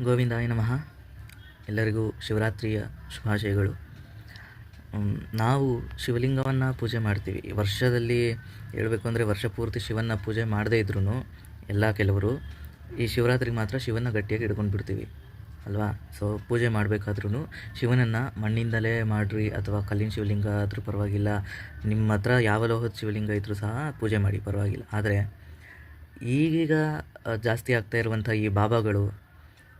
ಗೋವಿಂದಾಯ ನಮಃ. ಎಲ್ಲರಿಗೂ ಶಿವರಾತ್ರಿಯ ಶುಭಾಶಯಗಳು. ನಾವು ಶಿವಲಿಂಗವನ್ನು ಪೂಜೆ ಮಾಡ್ತೀವಿ. ವರ್ಷದಲ್ಲಿ ಹೇಳಬೇಕು ಅಂದರೆ ವರ್ಷ ಪೂರ್ತಿ ಶಿವನ ಪೂಜೆ ಮಾಡದೇ ಇದ್ರೂ ಕೆಲವರು ಈ ಶಿವರಾತ್ರಿಗೆ ಮಾತ್ರ ಶಿವನ ಗಟ್ಟಿಯಾಗಿ ಹಿಡ್ಕೊಂಡು ಬಿಡ್ತೀವಿ ಅಲ್ವಾ. ಸೊ ಪೂಜೆ ಮಾಡಬೇಕಾದ್ರೂ ಶಿವನನ್ನು ಮಣ್ಣಿಂದಲೇ ಮಾಡಿರಿ ಅಥವಾ ಕಲ್ಲಿನ ಶಿವಲಿಂಗ ಆದರೂ ಪರವಾಗಿಲ್ಲ, ನಿಮ್ಮ ಹತ್ರ ಯಾವ ಲೋಹದ ಶಿವಲಿಂಗ ಇದ್ದರೂ ಸಹ ಪೂಜೆ ಮಾಡಿ ಪರವಾಗಿಲ್ಲ. ಆದರೆ ಈಗೀಗ ಜಾಸ್ತಿ ಆಗ್ತಾ ಇರುವಂಥ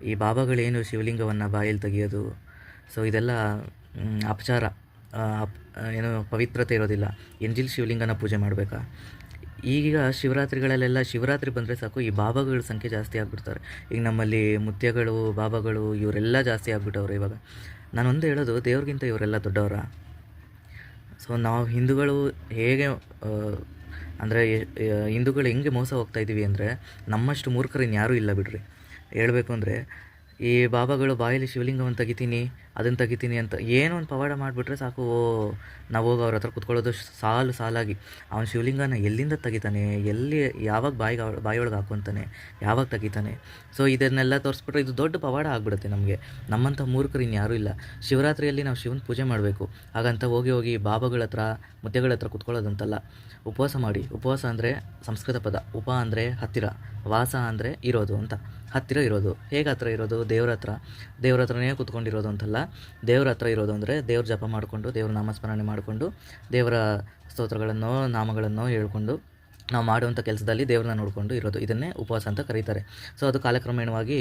ಈ ಬಾಬಾಗಳೇನು ಶಿವಲಿಂಗವನ್ನು ಬಾಯಲ್ಲಿ ತೆಗೆಯೋದು, ಸೊ ಇದೆಲ್ಲ ಅಪಚಾರ, ಏನು ಪವಿತ್ರತೆ ಇರೋದಿಲ್ಲ. ಎಂಜಿಲ್ ಶಿವಲಿಂಗನ ಪೂಜೆ ಮಾಡಬೇಕಾ? ಈಗೀಗ ಶಿವರಾತ್ರಿಗಳಲ್ಲೆಲ್ಲ ಶಿವರಾತ್ರಿ ಬಂದರೆ ಸಾಕು ಈ ಬಾಬಾಗಳ ಸಂಖ್ಯೆ ಜಾಸ್ತಿ ಆಗಿಬಿಡ್ತಾರೆ. ಈಗ ನಮ್ಮಲ್ಲಿ ಮುತ್ಯಗಳು, ಬಾಬಾಗಳು ಇವರೆಲ್ಲ ಜಾಸ್ತಿ ಆಗಿಬಿಟ್ಟವ್ರೆ. ಇವಾಗ ನಾನೊಂದು ಹೇಳೋದು, ದೇವ್ರಿಗಿಂತ ಇವರೆಲ್ಲ ದೊಡ್ಡವರ? ಸೊ ನಾವು ಹಿಂದೂಗಳು ಹೇಗೆ ಅಂದರೆ ಹಿಂದೂಗಳು ಹೆಂಗೆ ಮೋಸ ಹೋಗ್ತಾ ಇದ್ದೀವಿ ಅಂದರೆ, ನಮ್ಮಷ್ಟು ಮೂರ್ಖರು ಇನ್ಯಾರೂ ಇಲ್ಲ ಬಿಡ್ರಿ. ಹೇಳಬೇಕು ಅಂದರೆ ಈ ಬಾಬಾಗಳು ಬಾಯಲ್ಲಿ ಶಿವಲಿಂಗವನ್ನು ತೆಗಿತೀನಿ, ಅದನ್ನು ತೆಗಿತೀನಿ ಅಂತ ಏನೋ ಒಂದು ಪವಾಡ ಮಾಡಿಬಿಟ್ರೆ ಸಾಕು, ನಾವು ಹೋಗಿ ಅವ್ರ ಹತ್ರ ಕುತ್ಕೊಳ್ಳೋದು ಸಾಲಾಗಿ. ಅವನ ಶಿವಲಿಂಗನ ಎಲ್ಲಿಂದ ತೆಗಿತಾನೆ, ಎಲ್ಲಿ ಯಾವಾಗ ಬಾಯಿಯೊಳಗೆ ಹಾಕ್ಕೊತಾನೆ, ಯಾವಾಗ ತೆಗಿತಾನೆ. ಸೊ ಇದನ್ನೆಲ್ಲ ತೋರಿಸ್ಬಿಟ್ರೆ ಇದು ದೊಡ್ಡ ಪವಾಡ ಆಗಿಬಿಡುತ್ತೆ ನಮಗೆ. ನಮ್ಮಂಥ ಮೂರ್ಖರು ಇನ್ಯಾರೂ ಇಲ್ಲ. ಶಿವರಾತ್ರಿಯಲ್ಲಿ ನಾವು ಶಿವನ ಪೂಜೆ ಮಾಡಬೇಕು. ಹಾಗಂತ ಹೋಗಿ ಬಾಬಾಗಳ ಹತ್ರ, ಮುದ್ದೆಗಳ ಹತ್ರ ಕುತ್ಕೊಳ್ಳೋದಂತಲ್ಲ. ಉಪವಾಸ ಮಾಡಿ. ಉಪವಾಸ ಅಂದರೆ ಸಂಸ್ಕೃತ ಪದ. ಉಪ ಅಂದರೆ ಹತ್ತಿರ, ವಾಸ ಅಂದರೆ ಇರೋದು ಅಂತ. ಹತ್ತಿರ ಇರೋದು. ಹೇಗೆ ಹತ್ತಿರ ಇರೋದು? ದೇವ್ರ ಹತ್ರನೇ ಕೂತ್ಕೊಂಡಿರೋದು ಅಂತಲ್ಲ. ದೇವ್ರ ಹತ್ರ ಇರೋದು ಅಂದರೆ ದೇವ್ರ ಜಪ ಮಾಡಿಕೊಂಡು, ದೇವ್ರ ನಾಮಸ್ಮರಣೆ ಮಾಡಿಕೊಂಡು, ದೇವರ ಸ್ತೋತ್ರಗಳನ್ನು, ನಾಮಗಳನ್ನು ಹೇಳ್ಕೊಂಡು, ನಾವು ಮಾಡುವಂಥ ಕೆಲಸದಲ್ಲಿ ದೇವ್ರನ್ನ ನೋಡಿಕೊಂಡು ಇರೋದು. ಇದನ್ನೇ ಉಪವಾಸ ಅಂತ ಕರೀತಾರೆ. ಸೊ ಅದು ಕಾಲಕ್ರಮೇಣವಾಗಿ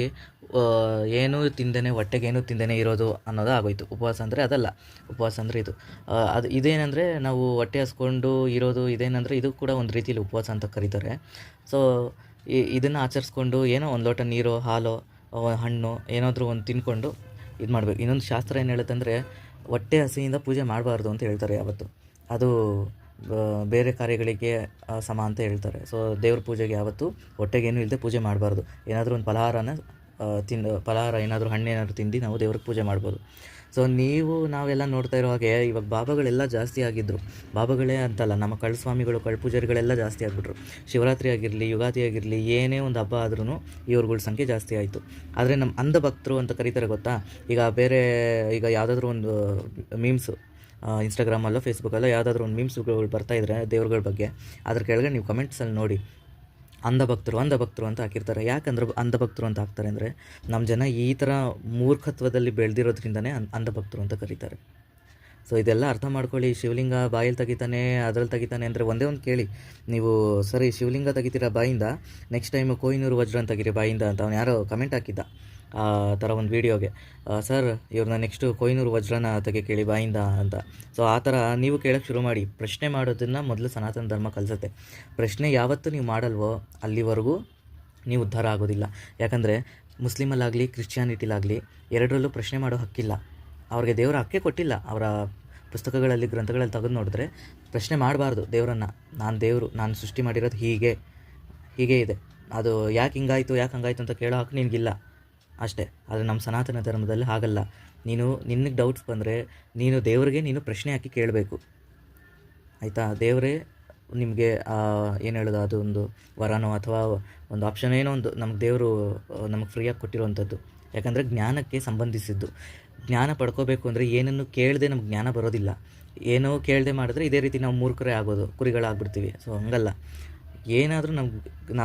ಏನೂ ತಿಂದೇನೆ, ಹೊಟ್ಟೆಗೇನು ತಿಂದೇನೆ ಇರೋದು ಅನ್ನೋದು ಆಗೋಯ್ತು. ಉಪವಾಸ ಅಂದರೆ ಅದಲ್ಲ. ಉಪವಾಸ ಅಂದರೆ ಇದೇನೆಂದರೆ ನಾವು ಹೊಟ್ಟೆ ಹಸ್ಕೊಂಡು ಇರೋದು. ಇದೇನೆಂದರೆ ಇದು ಕೂಡ ಒಂದು ರೀತಿಯಲ್ಲಿ ಉಪವಾಸ ಅಂತ ಕರೀತಾರೆ. ಸೊ ಇದನ್ನು ಆಚರಿಸ್ಕೊಂಡು ಏನೋ ಒಂದು ಲೋಟ ನೀರು, ಹಾಲು, ಹಣ್ಣು ಏನಾದರೂ ಒಂದು ತಿನ್ಕೊಂಡು ಇದು ಮಾಡಬೇಕು. ಇನ್ನೊಂದು ಶಾಸ್ತ್ರ ಏನು ಹೇಳುತ್ತಂದರೆ, ಹೊಟ್ಟೆ ಹಸಿಯಿಂದ ಪೂಜೆ ಮಾಡಬಾರ್ದು ಅಂತ ಹೇಳ್ತಾರೆ ಯಾವತ್ತು. ಅದು ಬೇರೆ ಕಾರ್ಯಗಳಿಗೆ ಸಮ ಅಂತ ಹೇಳ್ತಾರೆ. ಸೊ ದೇವ್ರ ಪೂಜೆಗೆ ಯಾವತ್ತು ಹೊಟ್ಟೆಗೇನು ಇಲ್ಲದೆ ಪೂಜೆ ಮಾಡಬಾರ್ದು. ಏನಾದರೂ ಒಂದು ಫಲಹಾರ ಏನಾದರೂ ಹಣ್ಣು ಏನಾದರೂ ತಿಂದು ನಾವು ದೇವ್ರಿಗೆ ಪೂಜೆ ಮಾಡ್ಬೋದು. ಸೊ ನಾವೆಲ್ಲ ನೋಡ್ತಾ ಇರೋ ಹಾಗೆ ಇವಾಗ ಬಾಬಾಗಳೆಲ್ಲ ಜಾಸ್ತಿ ಆಗಿದ್ದರು. ಬಾಬಾಗಳೇ ಅಂತಲ್ಲ, ನಮ್ಮ ಕಳ್ಳಸ್ವಾಮಿಗಳು, ಕಳ್ಳಪೂಜಾರಿಗಳೆಲ್ಲ ಜಾಸ್ತಿ ಆಗಿಬಿಟ್ರು. ಶಿವರಾತ್ರಿ ಆಗಿರಲಿ, ಯುಗಾದಿ ಆಗಿರಲಿ, ಏನೇ ಒಂದು ಹಬ್ಬ ಆದ್ರೂ ಇವ್ರುಗಳ ಸಂಖ್ಯೆ ಜಾಸ್ತಿ ಆಯಿತು. ಆದರೆ ನಮ್ಮ ಅಂಧಭಕ್ತರು ಅಂತ ಕರೀತಾರೆ ಗೊತ್ತಾ. ಈಗ ಯಾವುದಾದ್ರೂ ಒಂದು ಮೀಮ್ಸು ಇನ್ಸ್ಟಾಗ್ರಾಮಲ್ಲೋ ಫೇಸ್ಬುಕ್ಕಲ್ಲೋ ಯಾವುದಾದ್ರೂ ಒಂದು ಮೀಮ್ಸ್ಗಳು ಬರ್ತಾಯಿದ್ರೆ ದೇವ್ರಗಳ ಬಗ್ಗೆ, ಅದ್ರ ಕೆಳಗೆ ನೀವು ಕಮೆಂಟ್ಸಲ್ಲಿ ನೋಡಿ, ಅಂಧಭಕ್ತರು ಅಂತ ಹಾಕಿರ್ತಾರೆ. ಯಾಕಂದ್ರೆ ಅಂಧಭಕ್ತರು ಅಂತ ಹಾಕ್ತಾರೆ ಅಂದರೆ, ನಮ್ಮ ಜನ ಈ ಥರ ಮೂರ್ಖತ್ವದಲ್ಲಿ ಬೆಳೆದಿರೋದ್ರಿಂದನೇ ಅಂಧಭಕ್ತರು ಅಂತ ಕರೀತಾರೆ. ಸೊ ಇದೆಲ್ಲ ಅರ್ಥ ಮಾಡ್ಕೊಳ್ಳಿ. ಶಿವಲಿಂಗ ಬಾಯಲ್ಲಿ ತೆಗಿತಾನೆ, ಅದ್ರಲ್ಲಿ ತೆಗಿತಾನೆ ಅಂದರೆ ಒಂದೇ ಒಂದು ಕೇಳಿ ನೀವು, ಸರಿ ಶಿವಲಿಂಗ ತೆಗಿತೀರಾ ಬಾಯಿಂದ, ನೆಕ್ಸ್ಟ್ ಟೈಮು ಕೊಹಿನೂರು ವಜ್ರ ತೆಗಿರಿ ಬಾಯಿಂದ ಅಂತ ಅವ್ನು ಯಾರೋ ಕಮೆಂಟ್ ಹಾಕಿದ್ದ ಆ ಥರ ಒಂದು ವೀಡಿಯೋಗೆ. ಸರ್ ಇವ್ರನ್ನ ನೆಕ್ಸ್ಟು ಕೊಹಿನೂರು ವಜ್ರನ ಕೇಳಿ ಬಾಯಿಂದ ಅಂತ. ಸೊ ಆ ಥರ ನೀವು ಕೇಳೋಕ್ಕೆ ಶುರು ಮಾಡಿ. ಪ್ರಶ್ನೆ ಮಾಡೋದನ್ನು ಮೊದಲು ಸನಾತನ ಧರ್ಮ ಕಲಿಸುತ್ತೆ. ಪ್ರಶ್ನೆ ಯಾವತ್ತೂ ನೀವು ಮಾಡಲ್ವೋ ಅಲ್ಲಿವರೆಗೂ ನೀವು ಉದ್ಧಾರ ಆಗೋದಿಲ್ಲ. ಯಾಕಂದರೆ ಮುಸ್ಲಿಮಲ್ಲಾಗಲಿ, ಕ್ರಿಶ್ಚಿಯಾನಿಟಿಲಾಗಲಿ ಎರಡರಲ್ಲೂ ಪ್ರಶ್ನೆ ಮಾಡೋ ಹಕ್ಕಿಲ್ಲ. ಅವ್ರಿಗೆ ದೇವರ ಹಕ್ಕೇ ಕೊಟ್ಟಿಲ್ಲ. ಅವರ ಪುಸ್ತಕಗಳಲ್ಲಿ, ಗ್ರಂಥಗಳಲ್ಲಿ ತೆಗೆದು ನೋಡಿದ್ರೆ ಪ್ರಶ್ನೆ ಮಾಡಬಾರ್ದು ದೇವರನ್ನು. ನಾನು ದೇವರು, ನಾನು ಸೃಷ್ಟಿ ಮಾಡಿರೋದು ಹೀಗೆ ಇದೆ, ಅದು ಯಾಕೆ ಹಂಗಾಯಿತು ಅಂತ ಕೇಳೋ ಹಕ್ಕು ನಿನಗಿಲ್ಲ ಅಷ್ಟೇ. ಆದರೆ ನಮ್ಮ ಸನಾತನ ಧರ್ಮದಲ್ಲಿ ಹಾಗಲ್ಲ. ನಿನಗೆ ಡೌಟ್ಸ್ ಬಂದರೆ ನೀನು ದೇವರಿಗೆ ಪ್ರಶ್ನೆ ಹಾಕಿ ಕೇಳಬೇಕು, ಆಯಿತಾ. ದೇವರೇ ನಿಮಗೆ ಏನು ಹೇಳೋದು, ಅದು ಒಂದು ವರನೋ ಅಥವಾ ಒಂದು ಆಪ್ಷನ್ ಏನೋ ಒಂದು ದೇವರು ನಮಗೆ ಫ್ರೀಯಾಗಿ ಕೊಟ್ಟಿರುವಂಥದ್ದು. ಯಾಕಂದರೆ ಜ್ಞಾನಕ್ಕೆ ಸಂಬಂಧಿಸಿದ್ದು. ಜ್ಞಾನ ಪಡ್ಕೋಬೇಕು ಅಂದರೆ ಏನನ್ನು ಕೇಳದೆ ನಮ್ಗೆ ಜ್ಞಾನ ಬರೋದಿಲ್ಲ. ಏನೋ ಕೇಳದೆ ಮಾಡಿದ್ರೆ ಇದೇ ರೀತಿ ನಾವು ಮೂರ್ಖರೇ ಆಗೋದು, ಕುರಿಗಳಾಗ್ಬಿಡ್ತೀವಿ. ಸೊ ಹಂಗಲ್ಲ. ಏನಾದರೂ ನಾವು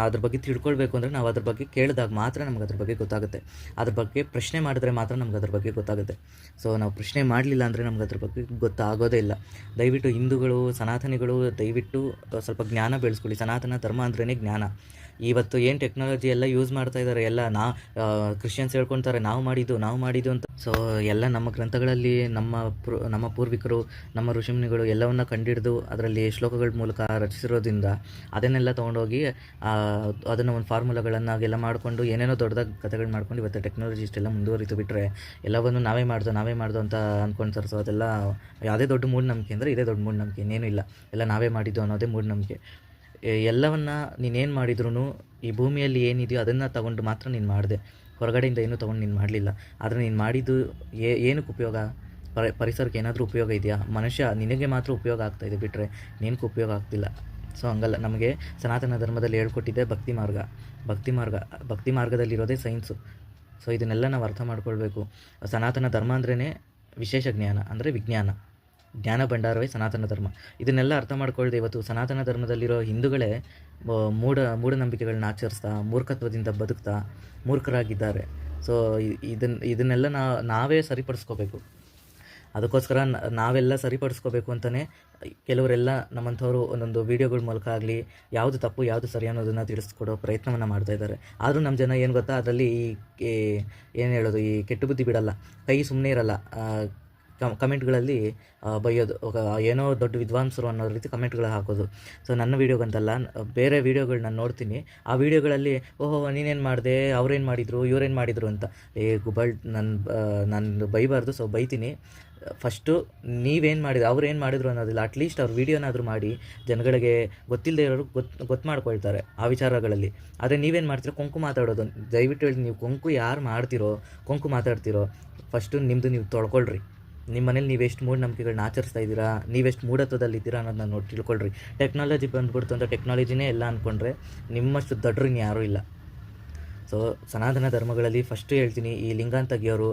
ಅದ್ರ ಬಗ್ಗೆ ತಿಳ್ಕೊಳ್ಬೇಕು ಅಂದರೆ ನಾವು ಅದ್ರ ಬಗ್ಗೆ ಕೇಳಿದಾಗ ಮಾತ್ರ ನಮ್ಗೆ ಅದ್ರ ಬಗ್ಗೆ ಗೊತ್ತಾಗುತ್ತೆ. ಅದ್ರ ಬಗ್ಗೆ ಪ್ರಶ್ನೆ ಮಾಡಿದ್ರೆ ಮಾತ್ರ ನಮ್ಗೆ ಅದ್ರ ಬಗ್ಗೆ ಗೊತ್ತಾಗುತ್ತೆ. ಸೊ ನಾವು ಪ್ರಶ್ನೆ ಮಾಡಲಿಲ್ಲ ಅಂದರೆ ನಮ್ಗೆ ಅದ್ರ ಬಗ್ಗೆ ಗೊತ್ತಾಗೋದೇ ಇಲ್ಲ. ದಯವಿಟ್ಟು ಹಿಂದೂಗಳು, ಸನಾತನಿಗಳು ದಯವಿಟ್ಟು ಸ್ವಲ್ಪ ಜ್ಞಾನ ಬೆಳೆಸ್ಕೊಳ್ಳಿ. ಸನಾತನ ಧರ್ಮ ಅಂದ್ರೇ ಜ್ಞಾನ. ಇವತ್ತು ಏನು ಟೆಕ್ನಾಲಜಿ ಎಲ್ಲ ಯೂಸ್ ಮಾಡ್ತಾ ಇದ್ದಾರೆ, ಎಲ್ಲ ಕ್ರಿಶ್ಚಿಯನ್ಸ್ ಹೇಳ್ಕೊಳ್ತಾರೆ ನಾವು ಮಾಡಿದ್ದು ಅಂತ. ಸೊ ಎಲ್ಲ ನಮ್ಮ ಗ್ರಂಥಗಳಲ್ಲಿ ನಮ್ಮ ಪೂರ್ವಿಕರು, ನಮ್ಮ ಋಷಿಮುನಿಗಳು ಎಲ್ಲವನ್ನ ಕಂಡಿಡಿದು ಅದರಲ್ಲಿ ಶ್ಲೋಕಗಳ ಮೂಲಕ ರಚಿಸಿರೋದ್ರಿಂದ ಅದನ್ನೆಲ್ಲ ತೊಗೊಂಡೋಗಿ ಅದನ್ನು ಒಂದು ಫಾರ್ಮುಲಾಗಳನ್ನಾಗೆಲ್ಲ ಮಾಡಿಕೊಂಡು ಏನೇನೋ ದೊಡ್ಡದಾಗಿ ಕಥೆಗಳು ಮಾಡ್ಕೊಂಡು ಇವತ್ತು ಟೆಕ್ನಾಲಜಿ ಇಷ್ಟೆಲ್ಲ ಮುಂದುವರಿತು ಬಿಟ್ಟರೆ ಎಲ್ಲವನ್ನು ನಾವೇ ಮಾಡ್ದು ಅಂತ ಅಂದ್ಕೊಳ್ತಾರೆ. ಸೊ ಅದೆಲ್ಲ ಯಾವುದೇ ದೊಡ್ಡ ಮೂಢನಂಬಿಕೆ ಅಂದರೆ ಇದೇ ದೊಡ್ಡ ಮೂಢನಂಬಿಕೆ, ಇನ್ನೇನು ಇಲ್ಲ. ಎಲ್ಲ ನಾವೇ ಮಾಡಿದ್ದು ಅನ್ನೋದೇ ಮೂಢನಂಬಿಕೆ. ಎಲ್ಲವನ್ನು ನೀನೇನು ಮಾಡಿದ್ರೂ ಈ ಭೂಮಿಯಲ್ಲಿ ಏನಿದೆಯೋ ಅದನ್ನು ತಗೊಂಡು ಮಾತ್ರ ನೀನು ಮಾಡಿದೆ. ಹೊರಗಡೆಯಿಂದ ಏನೂ ತೊಗೊಂಡು ನೀನು ಮಾಡಲಿಲ್ಲ. ಆದರೆ ನೀನು ಮಾಡಿದ್ದು ಏನಕ್ಕೆ ಉಪಯೋಗ? ಪರಿಸರಕ್ಕೆ ಏನಾದರೂ ಉಪಯೋಗ ಇದೆಯಾ? ಮನುಷ್ಯ ನಿನಗೆ ಮಾತ್ರ ಉಪಯೋಗ ಆಗ್ತಾಯಿದೆ ಬಿಟ್ಟರೆ ನಿನಗೆ ಉಪಯೋಗ ಆಗ್ತಿಲ್ಲ. ಸೊ ಹಂಗಲ್ಲ. ನಮಗೆ ಸನಾತನ ಧರ್ಮದಲ್ಲಿ ಹೇಳ್ಕೊಟ್ಟಿದ್ದೆ ಭಕ್ತಿ ಮಾರ್ಗದಲ್ಲಿರೋದೇ ಸೈನ್ಸು. ಸೊ ಇದನ್ನೆಲ್ಲ ನಾವು ಅರ್ಥ ಮಾಡ್ಕೊಳ್ಬೇಕು. ಸನಾತನ ಧರ್ಮ ಅಂದ್ರೇ ವಿಶೇಷ ಜ್ಞಾನ, ಅಂದರೆ ವಿಜ್ಞಾನ, ಜ್ಞಾನ ಭಂಡಾರವೇ ಸನಾತನ ಧರ್ಮ. ಇದನ್ನೆಲ್ಲ ಅರ್ಥ ಮಾಡ್ಕೊಳ್ದೆ ಇವತ್ತು ಸನಾತನ ಧರ್ಮದಲ್ಲಿರೋ ಹಿಂದೂಗಳೇ ಮೂಢನಂಬಿಕೆಗಳನ್ನ ಆಚರಿಸ್ತಾ ಮೂರ್ಖತ್ವದಿಂದ ಬದುಕ್ತಾ ಮೂರ್ಖರಾಗಿದ್ದಾರೆ. ಸೊ ಇದನ್ನೆಲ್ಲ ನಾವೇ ಸರಿಪಡಿಸ್ಕೋಬೇಕು. ಅದಕ್ಕೋಸ್ಕರ ನಾವೆಲ್ಲ ಸರಿಪಡಿಸ್ಕೋಬೇಕು ಅಂತಲೇ ಕೆಲವರೆಲ್ಲ ನಮ್ಮಂಥವ್ರು ಒಂದೊಂದು ವೀಡಿಯೋಗಳ ಮೂಲಕ ಆಗಲಿ ಯಾವುದು ತಪ್ಪು ಯಾವುದು ಸರಿ ಅನ್ನೋದನ್ನು ತಿಳಿಸ್ಕೊಡೋ ಪ್ರಯತ್ನವನ್ನು ಮಾಡ್ತಾಯಿದ್ದಾರೆ. ಆದರೂ ನಮ್ಮ ಜನ ಏನು ಗೊತ್ತಾ, ಅದರಲ್ಲಿ ಏನು ಹೇಳೋದು, ಈ ಕೆಟ್ಟು ಬುದ್ಧಿ ಬಿಡಲ್ಲ, ಕೈ ಸುಮ್ಮನೆ ಇರಲ್ಲ. ಕಮೆಂಟ್ಗಳಲ್ಲಿ ಬೈಯೋದು, ಏನೋ ದೊಡ್ಡ ವಿದ್ವಾಂಸರು ಅನ್ನೋ ರೀತಿ ಕಮೆಂಟ್ಗಳು ಹಾಕೋದು. ಸೊ ನನ್ನ ವೀಡಿಯೋಗಂತಲ್ಲ, ಬೇರೆ ವೀಡಿಯೋಗಳು ನಾನು ನೋಡ್ತೀನಿ. ಆ ವೀಡಿಯೋಗಳಲ್ಲಿ ಓಹೋ ನೀನೇನು ಮಾಡಿದೆ, ಅವ್ರೇನು ಮಾಡಿದರು, ಇವ್ರೇನು ಮಾಡಿದರು ಅಂತ ನಾನು ಬೈಬಾರ್ದು. ಸೊ ಬೈತೀನಿ. ಫಸ್ಟು ನೀವೇನು ಮಾಡಿದ್ರು, ಅವ್ರೇನು ಮಾಡಿದ್ರು ಅನ್ನೋದಿಲ್ಲ, ಅಟ್ಲೀಸ್ಟ್ ಅವ್ರ ವೀಡಿಯೋನಾದರೂ ಮಾಡಿ ಜನಗಳಿಗೆ ಗೊತ್ತಿಲ್ಲದೆ ಇರೋರು ಗೊತ್ತು ಮಾಡ್ಕೊಳ್ತಾರೆ ಆ ವಿಚಾರಗಳಲ್ಲಿ. ಆದರೆ ನೀವೇನು ಮಾಡ್ತೀರೋ ಕೊಂಕು ಮಾತಾಡೋದು. ದಯವಿಟ್ಟು ಹೇಳಿ, ನೀವು ಕೊಂಕು ಯಾರು ಮಾಡ್ತೀರೋ, ಕೊಂಕು ಮಾತಾಡ್ತೀರೋ, ಫಸ್ಟು ನಿಮ್ಮದು ನೀವು ತೊಳ್ಕೊಳ್ರಿ. ನಿಮ್ಮ ಮನೇಲಿ ನೀವೆಷ್ಟು ಮೂಢನಂಬಿಕೆಗಳನ್ನ ಆಚರಿಸ್ತಾ ಇದ್ದೀರಾ, ನೀವೆಷ್ಟು ಮೂಢತ್ವದಲ್ಲಿದ್ದೀರಾ ಅನ್ನೋದನ್ನ ನೋಡಿ ತಿಳ್ಕೊಳ್ರಿ. ಟೆಕ್ನಾಲಜಿ ಬಂದ್ಬಿಡ್ತು ಅಂತ ಟೆಕ್ನಾಲಜಿನೇ ಎಲ್ಲ ಅಂದ್ಕೊಂಡ್ರೆ ನಿಮ್ಮಷ್ಟು ದೊಡ್ಡರು ಯಾರೂ ಇಲ್ಲ. ಸೊ ಸನಾತನ ಧರ್ಮಗಳಲ್ಲಿ ಫಸ್ಟು ಹೇಳ್ತೀನಿ, ಈ ಲಿಂಗಾನ ತೆಗಿಯೋರು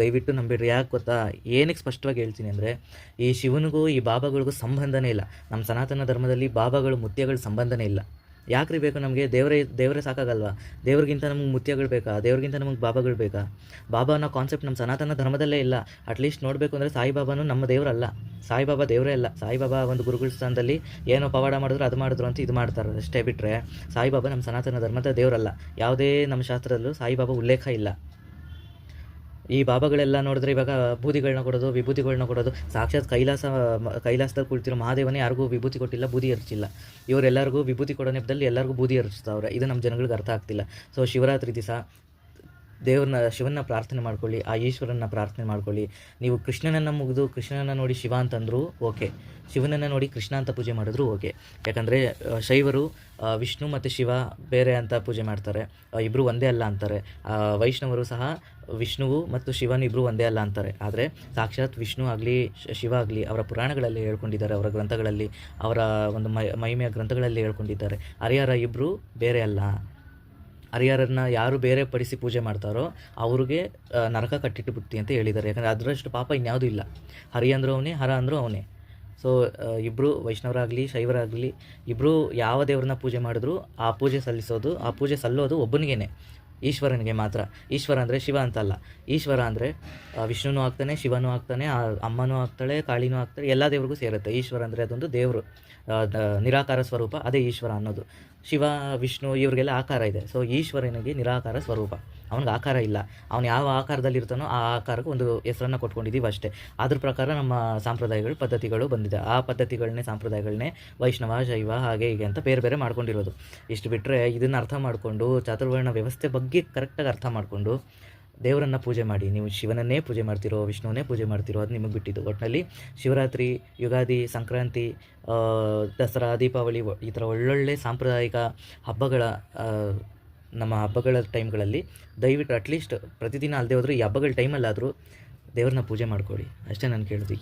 ದಯವಿಟ್ಟು ನಂಬಿಡ್ರಿ. ಯಾಕೆ ಗೊತ್ತಾ, ಏನಕ್ಕೆ ಸ್ಪಷ್ಟವಾಗಿ ಹೇಳ್ತೀನಿ ಅಂದರೆ, ಈ ಶಿವನಿಗೂ ಈ ಬಾಬಾಗಳಿಗೂ ಸಂಬಂಧನೇ ಇಲ್ಲ. ನಮ್ಮ ಸನಾತನ ಧರ್ಮದಲ್ಲಿ ಬಾಬಾಗಳು ಮುತ್ಯಗಳ ಸಂಬಂಧನೇ ಇಲ್ಲ. ಯಾಕ್ರಿ ಬೇಕು ನಮಗೆ? ದೇವರೇ ಸಾಕಾಗಲ್ವಾ? ದೇವ್ರಿಗಿಂತ ನಮಗೆ ಮುತ್ಯಗಳು ಬೇಕಾ? ದೇವ್ರಿಗಿಂತ ನಮಗೆ ಬಾಬಾಗಳು ಬೇಕಾ? ಬಾಬಾ ಅನ್ನೋ ಕಾನ್ಸೆಪ್ಟ್ ನಮ್ಮ ಸನಾತನ ಧರ್ಮದಲ್ಲೇ ಇಲ್ಲ. ಅಟ್ಲೀಸ್ಟ್ ನೋಡಬೇಕು ಅಂದರೆ ಸಾಯಿಬಾಬಾನು ನಮ್ಮ ದೇವರಲ್ಲ, ಸಾಯಿಬಾಬಾ ದೇವರೇ ಅಲ್ಲ. ಸಾಯಿಬಾಬಾ ಒಂದು ಗುರುಗಳ ಸ್ಥಾನದಲ್ಲಿ ಏನೋ ಪವಾಡ ಮಾಡಿದ್ರು ಅದು ಮಾಡಿದ್ರು ಅಂತ ಇದು ಮಾಡ್ತಾರೆ ಅಷ್ಟೇ, ಬಿಟ್ಟರೆ ಸಾಯಿಬಾಬಾ ನಮ್ಮ ಸನಾತನ ಧರ್ಮದ ದೇವರಲ್ಲ. ಯಾವುದೇ ನಮ್ಮ ಶಾಸ್ತ್ರದಲ್ಲೂ ಸಾಯಿಬಾಬಾ ಉಲ್ಲೇಖ ಇಲ್ಲ. ಈ ಬಾಬಾಗಳೆಲ್ಲ ನೋಡಿದ್ರೆ ಇವಾಗ ಬೂದಿಗಳನ್ನ ಕೊಡೋದು, ವಿಭೂತಿಗಳನ್ನ ಕೊಡೋದು. ಸಾಕ್ಷಾತ್ ಕೈಲಾಸದಲ್ಲಿ ಕುಳಿತಿರೋ ಮಹಾದೇವನೇ ಯಾರಿಗೂ ವಿಭೂತಿ ಕೊಟ್ಟಿಲ್ಲ, ಬೂದಿ ಎರಚಿಲ್ಲ. ಇವರೆಲ್ಲರಿಗೂ ವಿಭೂತಿ ಕೊಡೋ ನೆಪದಲ್ಲಿ ಎಲ್ಲರಿಗೂ ಬೂದಿ ಎರಚ್ತಾವ್ರೆ. ಇದು ನಮ್ಮ ಜನಗಳಿಗೆ ಅರ್ಥ ಆಗ್ತಿಲ್ಲ. ಸೊ ಶಿವರಾತ್ರಿ ದಿವಸ ಶಿವನ ಪ್ರಾರ್ಥನೆ ಮಾಡ್ಕೊಳ್ಳಿ, ಆ ಈಶ್ವರನ ಪ್ರಾರ್ಥನೆ ಮಾಡ್ಕೊಳ್ಳಿ. ನೀವು ಕೃಷ್ಣನನ್ನು ಮುಗಿದು ಕೃಷ್ಣನನ್ನು ನೋಡಿ ಶಿವ ಅಂತಂದರೂ ಓಕೆ, ಶಿವನನ್ನು ನೋಡಿ ಕೃಷ್ಣ ಅಂತ ಪೂಜೆ ಮಾಡಿದ್ರು ಓಕೆ. ಯಾಕಂದರೆ ಶೈವರು ವಿಷ್ಣು ಮತ್ತು ಶಿವ ಬೇರೆ ಅಂತ ಪೂಜೆ ಮಾಡ್ತಾರೆ, ಇಬ್ಬರು ಒಂದೇ ಅಲ್ಲ ಅಂತಾರೆ. ವೈಷ್ಣವರು ಸಹ ವಿಷ್ಣುವು ಮತ್ತು ಶಿವನು ಇಬ್ಬರು ಒಂದೇ ಅಲ್ಲ ಅಂತಾರೆ. ಆದರೆ ಸಾಕ್ಷಾತ್ ವಿಷ್ಣು ಆಗಲಿ ಶಿವ ಆಗಲಿ ಅವರ ಪುರಾಣಗಳಲ್ಲಿ ಹೇಳ್ಕೊಂಡಿದ್ದಾರೆ, ಅವರ ಗ್ರಂಥಗಳಲ್ಲಿ, ಅವರ ಒಂದು ಮಹಿಮೆಯ ಗ್ರಂಥಗಳಲ್ಲಿ ಹೇಳ್ಕೊಂಡಿದ್ದಾರೆ. ಹರಿಹರ ಇಬ್ಬರು ಬೇರೆ ಅಲ್ಲ. ಹರಿಹರನ್ನ ಯಾರು ಬೇರೆ ಪಡಿಸಿ ಪೂಜೆ ಮಾಡ್ತಾರೋ ಅವ್ರಿಗೆ ನರಕ ಕಟ್ಟಿಟ್ಟು ಬಿಡ್ತಿ ಅಂತ ಹೇಳಿದ್ದಾರೆ. ಯಾಕಂದರೆ ಅದರಷ್ಟು ಪಾಪ ಇನ್ಯಾವುದೂ ಇಲ್ಲ. ಹರಿ ಅಂದರೂ ಅವನೇ, ಹರ ಅಂದರೂ ಅವನೇ. ಸೊ ಇಬ್ಬರು ವೈಷ್ಣವರಾಗಲಿ ಶೈವರಾಗಲಿ ಇಬ್ಬರು ಯಾವ ದೇವ್ರನ್ನ ಪೂಜೆ ಮಾಡಿದ್ರು ಆ ಪೂಜೆ ಸಲ್ಲೋದು ಒಬ್ಬನಿಗೇನೆ, ಈಶ್ವರನಿಗೆ ಮಾತ್ರ. ಈಶ್ವರ ಅಂದರೆ ಶಿವ ಅಂತಲ್ಲ. ಈಶ್ವರ ಅಂದರೆ ವಿಷ್ಣುನೂ ಆಗ್ತಾನೆ, ಶಿವನೂ ಆಗ್ತಾನೆ, ಅಮ್ಮನೂ ಆಗ್ತಾಳೆ, ಕಾಳಿನೂ ಆಗ್ತಾಳೆ, ಎಲ್ಲ ದೇವ್ರಿಗೂ ಸೇರುತ್ತೆ. ಈಶ್ವರ ಅಂದರೆ ಅದೊಂದು ದೇವರು, ನಿರಾಕಾರ ಸ್ವರೂಪ, ಅದೇ ಈಶ್ವರ ಅನ್ನೋದು. ಶಿವ ವಿಷ್ಣು ಇವ್ರಿಗೆಲ್ಲ ಆಕಾರ ಇದೆ. ಸೊ ಈಶ್ವರನಿಗೆ ನಿರಾಕಾರ ಸ್ವರೂಪ, ಅವನಿಗೆ ಆಕಾರ ಇಲ್ಲ. ಅವನು ಯಾವ ಆಕಾರದಲ್ಲಿ ಇರ್ತಾನೋ ಆ ಆಕಾರಕ್ಕೆ ಒಂದು ಹೆಸರನ್ನು ಕೊಟ್ಕೊಂಡಿದ್ದೀವಿ ಅಷ್ಟೇ. ಅದ್ರ ಪ್ರಕಾರ ನಮ್ಮ ಸಾಂಪ್ರದಾಯಗಳು ಪದ್ಧತಿಗಳು ಬಂದಿದೆ. ಆ ಪದ್ಧತಿಗಳನ್ನೇ ಸಾಂಪ್ರದಾಯಗಳನ್ನೇ ವೈಷ್ಣವ ಶೈವ ಹಾಗೆ ಹೀಗೆ ಅಂತ ಬೇರೆ ಬೇರೆ ಮಾಡ್ಕೊಂಡಿರೋದು. ಇಷ್ಟು ಬಿಟ್ಟರೆ ಇದನ್ನು ಅರ್ಥ ಮಾಡಿಕೊಂಡು ಚಾತುರ್ವರ್ಣ ವ್ಯವಸ್ಥೆ ಬಗ್ಗೆ ಕರೆಕ್ಟಾಗಿ ಅರ್ಥ ಮಾಡಿಕೊಂಡು ದೇವರನ್ನು ಪೂಜೆ ಮಾಡಿ. ನೀವು ಶಿವನನ್ನೇ ಪೂಜೆ ಮಾಡ್ತಿರೋ, ವಿಷ್ಣುವನ್ನೇ ಪೂಜೆ ಮಾಡ್ತಿರೋ, ಅದು ನಿಮಗೆ ಬಿಟ್ಟಿದ್ದು. ಒಟ್ಟಿನಲ್ಲಿ ಶಿವರಾತ್ರಿ, ಯುಗಾದಿ, ಸಂಕ್ರಾಂತಿ, ದಸರಾ, ದೀಪಾವಳಿ ಈ ಥರ ಒಳ್ಳೊಳ್ಳೆ ಸಾಂಪ್ರದಾಯಿಕ ನಮ್ಮ ಹಬ್ಬಗಳ ಟೈಮ್ಗಳಲ್ಲಿ ದಯವಿಟ್ಟು ಅಟ್ಲೀಸ್ಟ್ ಪ್ರತಿದಿನ ಅಲ್ಲದೆ ಹೋದರೂ ಈ ಹಬ್ಬಗಳ ಟೈಮಲ್ಲಾದರೂ ದೇವ್ರನ್ನ ಪೂಜೆ ಮಾಡ್ಕೊಳ್ಳಿ ಅಷ್ಟೇ. ನಾನು ಕೇಳೋದು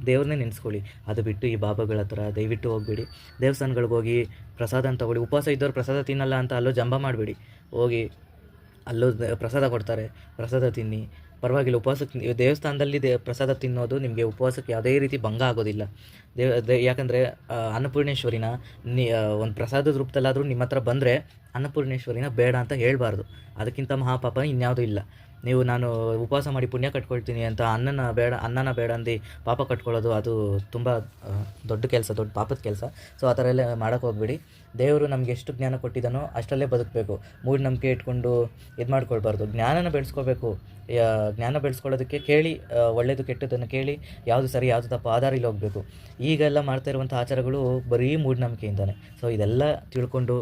ದೇವ್ರನ್ನೇ ನೆನೆಸ್ಕೊಳ್ಳಿ. ಅದು ಬಿಟ್ಟು ಈ ಬಾಬಾಗಳ ಹತ್ರ ದಯವಿಟ್ಟು ಹೋಗಬೇಡಿ. ದೇವಸ್ಥಾನಗಳಿಗೆ ಹೋಗಿ ಪ್ರಸಾದ ತಗೊಳ್ಳಿ. ಉಪವಾಸ ಇದ್ದವ್ರು ಪ್ರಸಾದ ತಿನ್ನಲ್ಲ ಅಂತ ಅಲ್ಲೋ ಜಂಬ ಮಾಡಬೇಡಿ. ಹೋಗಿ ಅಲ್ಲೂ ಪ್ರಸಾದ ಕೊಡ್ತಾರೆ, ಪ್ರಸಾದ ತಿನ್ನಿ, ಪರವಾಗಿಲ್ಲ. ಉಪವಾಸಕ್ಕೆ ದೇವಸ್ಥಾನದಲ್ಲಿ ಪ್ರಸಾದ ತಿನ್ನೋದು ನಿಮಗೆ ಉಪವಾಸಕ್ಕೆ ಯಾವುದೇ ರೀತಿ ಭಂಗ ಆಗೋದಿಲ್ಲ. ಯಾಕಂದರೆ ಅನ್ನಪೂರ್ಣೇಶ್ವರಿನ ಒಂದು ಪ್ರಸಾದದ ರೂಪದಲ್ಲಾದರೂ ನಿಮ್ಮ ಹತ್ರ ಬಂದರೆ ಅನ್ನಪೂರ್ಣೇಶ್ವರಿನ ಬೇಡ ಅಂತ ಹೇಳಬಾರ್ದು. ಅದಕ್ಕಿಂತ ಮಹಾಪಾಪ ಇನ್ಯಾವುದೂ ಇಲ್ಲ. ನೀವು ನಾನು ಉಪವಾಸ ಮಾಡಿ ಪುಣ್ಯ ಕಟ್ಕೊಳ್ತೀನಿ ಅಂತ ಅನ್ನನ ಬೇಡ ಅಂದು ಪಾಪ ಕಟ್ಕೊಳ್ಳೋದು ಅದು ತುಂಬ ದೊಡ್ಡ ಕೆಲಸ, ದೊಡ್ಡ ಪಾಪದ ಕೆಲಸ. ಸೊ ಆ ಥರ ಎಲ್ಲ ಮಾಡೋಕ್ಕೆ ಹೋಗ್ಬೇಡಿ. ದೇವರು ನಮ್ಗೆ ಎಷ್ಟು ಜ್ಞಾನ ಕೊಟ್ಟಿದ್ದಾನೋ ಅಷ್ಟಲ್ಲೇ ಬದುಕಬೇಕು. ಮೂಢನಂಬಿಕೆ ಇಟ್ಕೊಂಡು ಇದು ಮಾಡ್ಕೊಳ್ಬಾರ್ದು. ಜ್ಞಾನನ ಬೆಳೆಸ್ಕೋಬೇಕು. ಜ್ಞಾನ ಬೆಳೆಸ್ಕೊಳ್ಳೋದಕ್ಕೆ ಕೇಳಿ, ಒಳ್ಳೆಯದು ಕೆಟ್ಟದ್ದನ್ನು ಕೇಳಿ, ಯಾವುದು ಸರಿ ಯಾವುದು ತಪ್ಪು ಆಧಾರಿಲ್ಲಿ ಹೋಗಬೇಕು. ಈಗೆಲ್ಲ ಮಾಡ್ತಾ ಇರುವಂಥ ಆಚಾರಗಳು ಬರೀ ಮೂಢನಂಬಿಕೆಯಿಂದಾನೆ. ಸೊ ಇದೆಲ್ಲ ತಿಳ್ಕೊಂಡು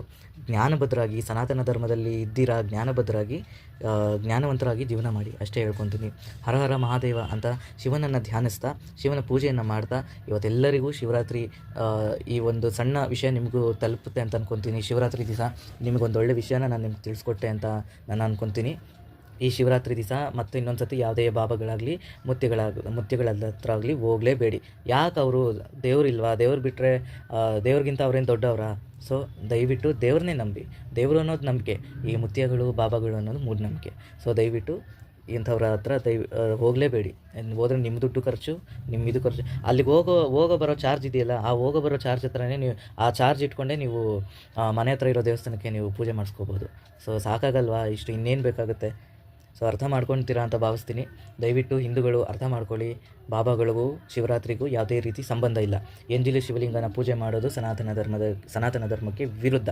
ಜ್ಞಾನಬದ್ಧರಾಗಿ, ಸನಾತನ ಧರ್ಮದಲ್ಲಿ ಇದ್ದೀರಾ, ಜ್ಞಾನವಂತರಾಗಿ ಜೀವನ ಮಾಡಿ ಅಷ್ಟೇ ಹೇಳ್ಕೊತೀನಿ. ಹರ ಹರ ಮಹಾದೇವ ಅಂತ ಶಿವನನ್ನು ಧ್ಯಾನಿಸ್ತಾ, ಶಿವನ ಪೂಜೆಯನ್ನು ಮಾಡ್ತಾ ಇವತ್ತೆಲ್ಲರಿಗೂ ಶಿವರಾತ್ರಿ ಈ ಒಂದು ಸಣ್ಣ ವಿಷಯ ನಿಮಗೂ ತಲುಪುತ್ತೆ ಅಂತ ಅಂದ್ಕೊತೀನಿ. ಶಿವರಾತ್ರಿ ದಿವಸ ನಿಮಗೊಂದು ಒಳ್ಳೆ ವಿಷಯನ ನಾನು ನಿಮ್ಗೆ ತಿಳಿಸ್ಕೊಟ್ಟೆ ಅಂತ ನಾನು ಅಂದ್ಕೊತೀನಿ. ಈ ಶಿವರಾತ್ರಿ ದಿವಸ ಮತ್ತು ಇನ್ನೊಂದು ಸತಿ ಯಾವುದೇ ಬಾಬಾಗಳಾಗಲಿ ಮುತ್ಯಗಳ ಹತ್ರ ಆಗಲಿ ಹೋಗಲೇಬೇಡಿ. ಯಾಕೆ ಅವರು ದೇವರಿಲ್ವಾ? ದೇವ್ರು ಬಿಟ್ಟರೆ ದೇವ್ರಿಗಿಂತ ಅವ್ರೇನು ದೊಡ್ಡವರಾ? ಸೊ ದಯವಿಟ್ಟು ದೇವ್ರನ್ನೇ ನಂಬಿ. ದೇವರು ಅನ್ನೋದು ನಂಬಿಕೆ, ಈ ಮುತ್ಯಗಳು ಬಾಬಾಗಳು ಅನ್ನೋದು ಮೂಢನಂಬಿಕೆ. ಸೊ ದಯವಿಟ್ಟು ಇಂಥವ್ರ ಹತ್ರ ಹೋಗಲೇಬೇಡಿ. ಹೋದ್ರೆ ನಿಮ್ಮ ದುಡ್ಡು ಖರ್ಚು, ನಿಮ್ಮ ಇದು ಖರ್ಚು. ಅಲ್ಲಿಗೆ ಹೋಗೋ ಬರೋ ಚಾರ್ಜ್ ಇದೆಯಲ್ಲ, ಆ ಹೋಗೋ ಬರೋ ಚಾರ್ಜ್ ಹತ್ರನೇ ನೀವು ಆ ಚಾರ್ಜ್ ಇಟ್ಕೊಂಡೇ ನೀವು ಮನೆ ಹತ್ರ ಇರೋ ದೇವಸ್ಥಾನಕ್ಕೆ ನೀವು ಪೂಜೆ ಮಾಡಿಸ್ಕೋಬೋದು. ಸೊ ಸಾಕಾಗಲ್ವಾ ಇಷ್ಟು, ಇನ್ನೇನು ಬೇಕಾಗುತ್ತೆ? ಸೊ ಅರ್ಥ ಮಾಡ್ಕೊಳ್ತೀರಾ ಅಂತ ಭಾವಿಸ್ತೀನಿ. ದಯವಿಟ್ಟು ಹಿಂದೂಗಳು ಅರ್ಥ ಮಾಡ್ಕೊಳ್ಳಿ, ಬಾಬಾಗಳಿಗೂ ಶಿವರಾತ್ರಿಗೂ ಯಾವುದೇ ರೀತಿ ಸಂಬಂಧ ಇಲ್ಲ. ಎಂಜಿಲು ಶಿವಲಿಂಗನ ಪೂಜೆ ಮಾಡೋದು ಸನಾತನ ಧರ್ಮಕ್ಕೆ ವಿರುದ್ಧ.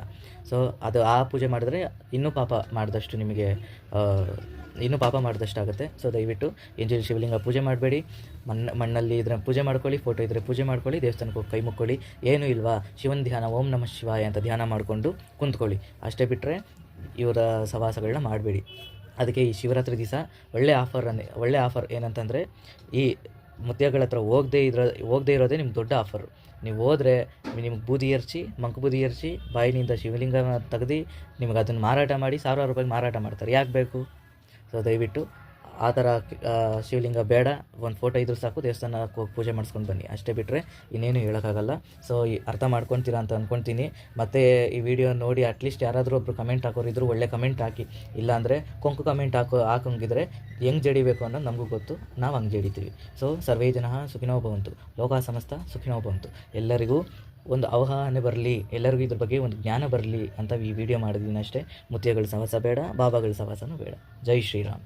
ಸೊ ಅದು ಆ ಪೂಜೆ ಮಾಡಿದ್ರೆ ಇನ್ನೂ ಪಾಪ ಮಾಡಿದಷ್ಟಾಗುತ್ತೆ. ಸೊ ದಯವಿಟ್ಟು ಎಂಜಿಲು ಶಿವಲಿಂಗ ಪೂಜೆ ಮಾಡಬೇಡಿ. ಮಣ್ಣಲ್ಲಿ ಇದ್ರೆ ಪೂಜೆ ಮಾಡ್ಕೊಳ್ಳಿ, ಫೋಟೋ ಇದ್ದರೆ ಪೂಜೆ ಮಾಡ್ಕೊಳ್ಳಿ, ದೇವಸ್ಥಾನಕ್ಕೆ ಹೋಗಿ ಕೈ ಮುಕ್ಕೊಳ್ಳಿ. ಏನೂ ಇಲ್ವಾ, ಶಿವನ ಧ್ಯಾನ, ಓಂ ನಮಃ ಶಿವಾಯ ಅಂತ ಧ್ಯಾನ ಮಾಡಿಕೊಂಡು ಕುಂತ್ಕೊಳ್ಳಿ. ಅಷ್ಟೇ ಬಿಟ್ಟರೆ ಇವರ ಸವಾಸಗಳನ್ನ ಮಾಡಬೇಡಿ. ಅದಕ್ಕೆ ಈ ಶಿವರಾತ್ರಿ ದಿವಸ ಒಳ್ಳೆ ಆಫರ್ ಏನಂತಂದರೆ, ಈ ಮುತ್ಯಗಳ ಹತ್ರ ಹೋಗದೇ ಇರೋದೇ ನಿಮ್ಗೆ ದೊಡ್ಡ ಆಫರು. ನೀವು ಹೋದರೆ ನಿಮ್ಗೆ ಮಂಕು ಬೂದಿ ಎರಚಿ ಬಾಯಿನಿಂದ ಶಿವಲಿಂಗನ ತೆಗೆದು ನಿಮ್ಗೆ ಅದನ್ನು ಮಾರಾಟ ಮಾಡಿ ಸಾವಿರಾರು ರೂಪಾಯಿಗೆ ಮಾರಾಟ ಮಾಡ್ತಾರೆ. ಯಾಕೆ ಬೇಕು? ಸೊ ದಯವಿಟ್ಟು ಆ ಥರ ಶಿವಲಿಂಗ ಬೇಡ. ಒಂದು ಫೋಟೋ ಇದ್ರೂ ಸಾಕು, ದೇವಸ್ಥಾನಕ್ಕೆ ಹೋಗಿ ಪೂಜೆ ಮಾಡಿಸ್ಕೊಂಡು ಬನ್ನಿ. ಅಷ್ಟೇ ಬಿಟ್ಟರೆ ಇನ್ನೇನು ಹೇಳೋಕ್ಕಾಗಲ್ಲ. ಸೊ ಅರ್ಥ ಮಾಡ್ಕೊತೀರಾ ಅಂತ ಅಂದ್ಕೊಳ್ತೀನಿ. ಮತ್ತು ಈ ವಿಡಿಯೋ ನೋಡಿ ಅಟ್ಲೀಸ್ಟ್ ಯಾರಾದರೂ ಒಬ್ಬರು ಕಮೆಂಟ್ ಹಾಕೋರಿದ್ರು ಒಳ್ಳೆ ಕಮೆಂಟ್ ಹಾಕಿ. ಇಲ್ಲಾಂದರೆ ಕೊಂಕು ಕಮೆಂಟ್ ಹಾಕೋಂಗಿದ್ರೆ ಹೆಂಗೆ ಜಡಿಬೇಕು ಅನ್ನೋದು ನಮಗೂ ಗೊತ್ತು, ನಾವು ಹಂಗೆ ಜಡಿತೀವಿ. ಸೊ ಸರ್ವೇ ಜನಃ ಸುಖಿನೋ ಭವಂತು, ಲೋಕ ಸಮಸ್ತ ಸುಖಿನೋ ಭವಂತು. ಎಲ್ಲರಿಗೂ ಒಂದು ಅವಗಾಹನೆ ಬರಲಿ, ಎಲ್ಲರಿಗೂ ಇದ್ರ ಬಗ್ಗೆ ಒಂದು ಜ್ಞಾನ ಬರಲಿ ಅಂತ ಈ ವಿಡಿಯೋ ಮಾಡಿದ್ದೀನಿ ಅಷ್ಟೇ. ಮುತ್ಯಗಳ ಸಹವಾಸ ಬೇಡ, ಬಾಬಾಗಳ ಸಹವಾಸನೂ ಬೇಡ. ಜೈ ಶ್ರೀರಾಮ್.